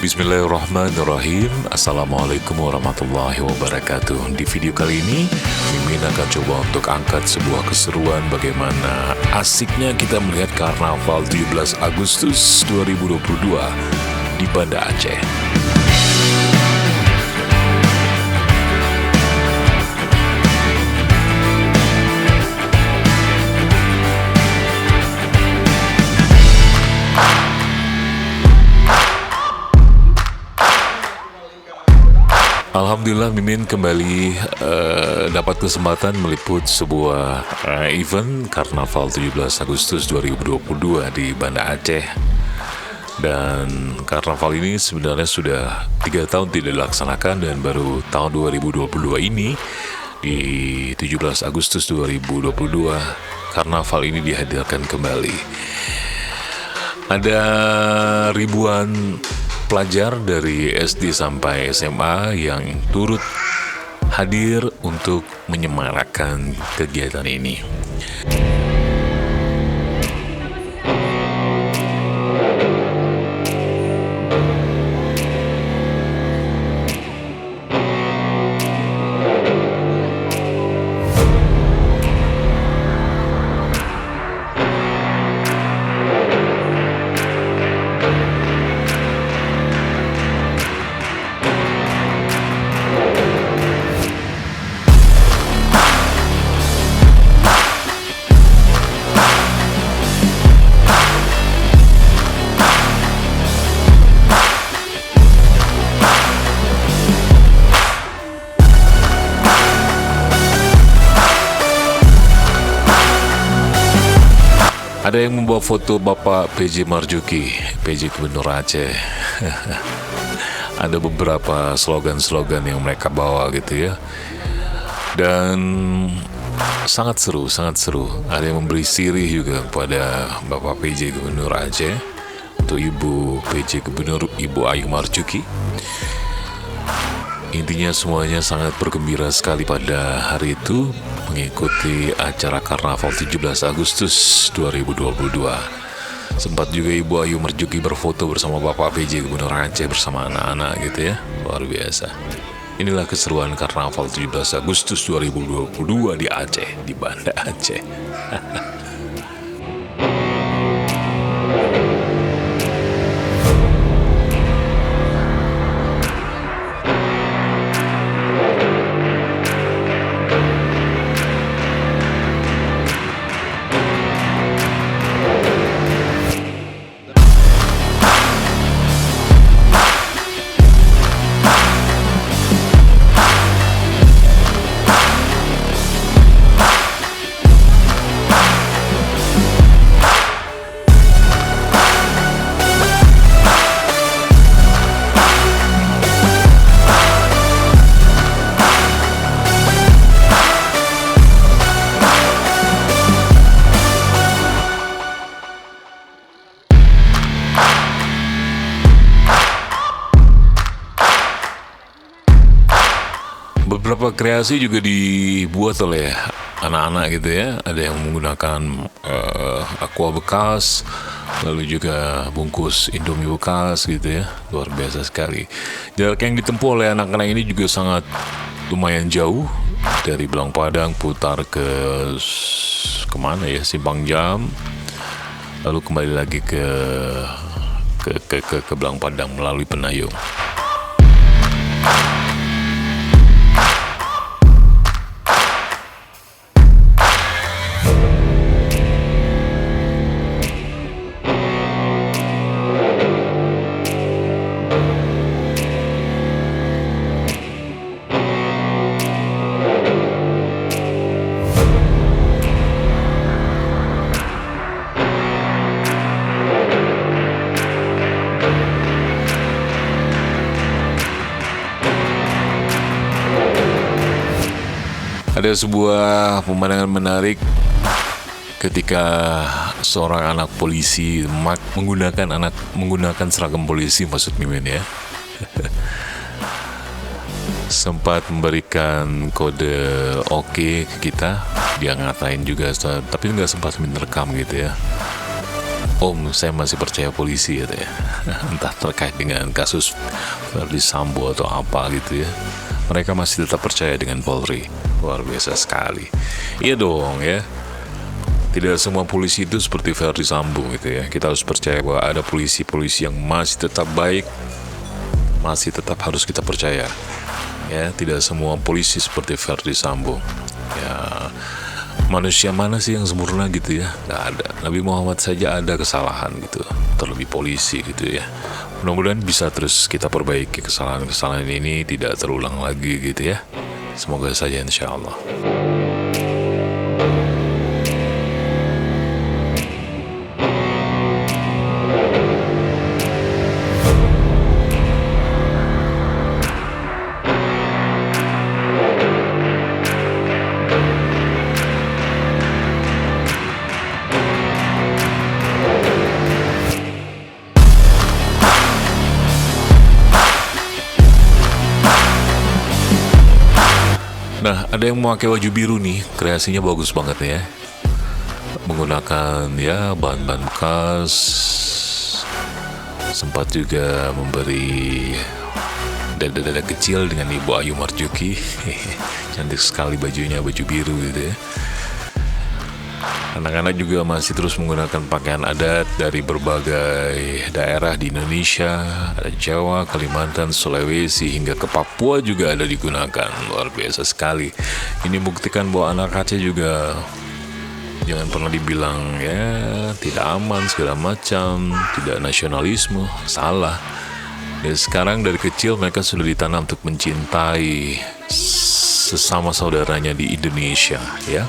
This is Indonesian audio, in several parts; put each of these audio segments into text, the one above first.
Bismillahirrahmanirrahim. Assalamualaikum warahmatullahi wabarakatuh. Di video kali ini Mimin akan coba untuk angkat sebuah keseruan bagaimana asiknya kita melihat Karnaval 17 Agustus 2022 di Banda Aceh. Alhamdulillah Mimin kembali dapat kesempatan meliput sebuah event Karnaval 17 Agustus 2022 di Banda Aceh. Dan Karnaval ini sebenarnya sudah 3 tahun tidak dilaksanakan, dan baru tahun 2022 ini di 17 Agustus 2022 Karnaval ini dihadirkan kembali. Ada ribuan pelajar dari SD sampai SMA yang turut hadir untuk menyemarakan kegiatan ini. Ada yang membawa foto Bapak PJ Marzuki, PJ Gubernur Aceh. Ada beberapa slogan-slogan yang mereka bawa gitu ya. Dan sangat seru, sangat seru. Ada yang memberi sirih juga kepada Bapak PJ Gubernur Aceh, untuk Ibu PJ Gubernur Ibu Ayu Marzuki. Intinya semuanya sangat bergembira sekali pada hari itu mengikuti acara Karnaval 17 Agustus 2022. Sempat juga Ibu Ayu Marzuki berfoto bersama Bapak PJ Gubernur Aceh bersama anak-anak gitu ya. Luar biasa. Inilah keseruan Karnaval 17 Agustus 2022 di Aceh, di Banda Aceh. Beberapa kreasi juga dibuat oleh anak-anak gitu ya. Ada yang menggunakan aqua bekas, lalu juga bungkus Indomie bekas gitu ya. Luar biasa sekali. Jarak yang ditempuh oleh anak-anak ini juga sangat lumayan jauh, dari Belang Padang putar ke kemana ya, Simpang Jam, lalu kembali lagi ke Belang Padang melalui Penayung. Ada sebuah pemandangan menarik ketika seorang anak polisi menggunakan seragam polisi, maksud Mimin ya, sempat memberikan kode oke ke kita. Dia ngatain juga, tapi nggak sempat merekam gitu ya. Om, saya masih percaya polisi ya, entah terkait dengan kasus Verdi Sambo atau apa gitu ya. Mereka masih tetap percaya dengan Polri. Luar biasa sekali. Iya dong ya. Tidak semua polisi itu seperti Verdi Sambo gitu ya. Kita harus percaya bahwa ada polisi-polisi yang masih tetap baik, masih tetap harus kita percaya. Ya, tidak semua polisi seperti Verdi Sambo. Ya, manusia mana sih yang sempurna gitu ya? Nggak ada. Nabi Muhammad saja ada kesalahan gitu. Terlebih polisi gitu ya. Mudah-mudahan bisa terus kita perbaiki kesalahan-kesalahan ini tidak terulang lagi gitu ya. Semoga saja insya Allah. Nah, ada yang memakai baju biru nih, kreasinya bagus banget ya. Menggunakan ya bahan-bahan bekas. Sempat juga memberi dada-dada kecil dengan Ibu Ayu Marjuki. Cantik sekali bajunya, baju biru gitu ya. Anak-anak juga masih terus menggunakan pakaian adat dari berbagai daerah di Indonesia. Ada Jawa, Kalimantan, Sulawesi, hingga ke Papua juga ada digunakan. Luar biasa sekali. Ini buktikan bahwa anak Aceh juga jangan pernah dibilang ya tidak aman segala macam, tidak nasionalisme, salah. Dan sekarang dari kecil mereka sudah ditanam untuk mencintai sesama saudaranya di Indonesia ya.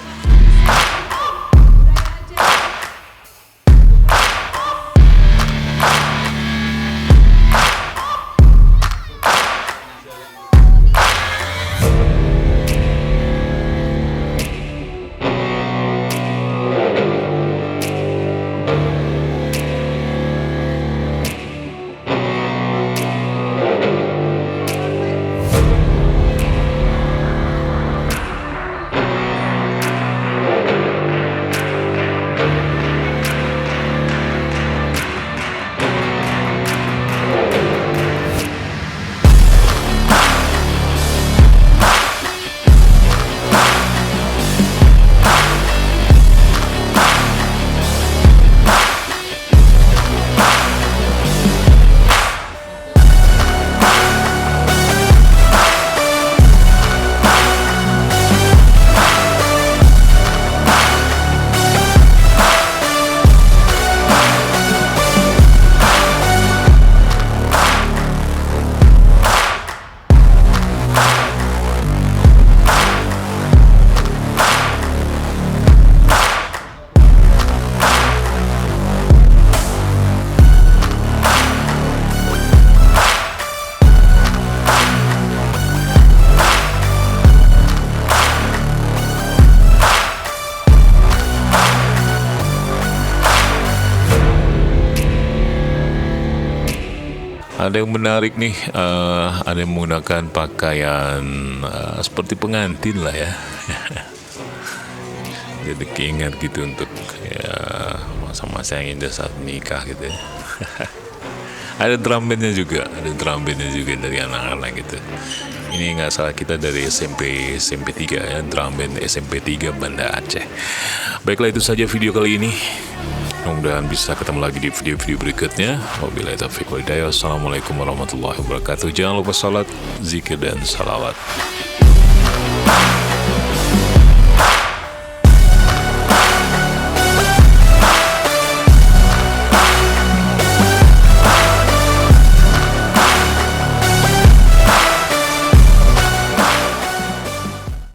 Ada yang menarik nih, ada yang menggunakan pakaian seperti pengantin lah ya. Jadi keinget gitu untuk ya masa-masa yang indah saat menikah gitu ya. Ada drum bandnya juga, dari anak-anak gitu. Ini nggak salah kita dari SMP 3 ya, drum band SMP 3 Banda Aceh. Baiklah, itu saja video kali ini. Mudah-mudahan bisa ketemu lagi di video-video berikutnya. Wabillahi taufiq wal hidayah. Assalamualaikum warahmatullahi wabarakatuh. Jangan lupa salat, zikir, dan salawat.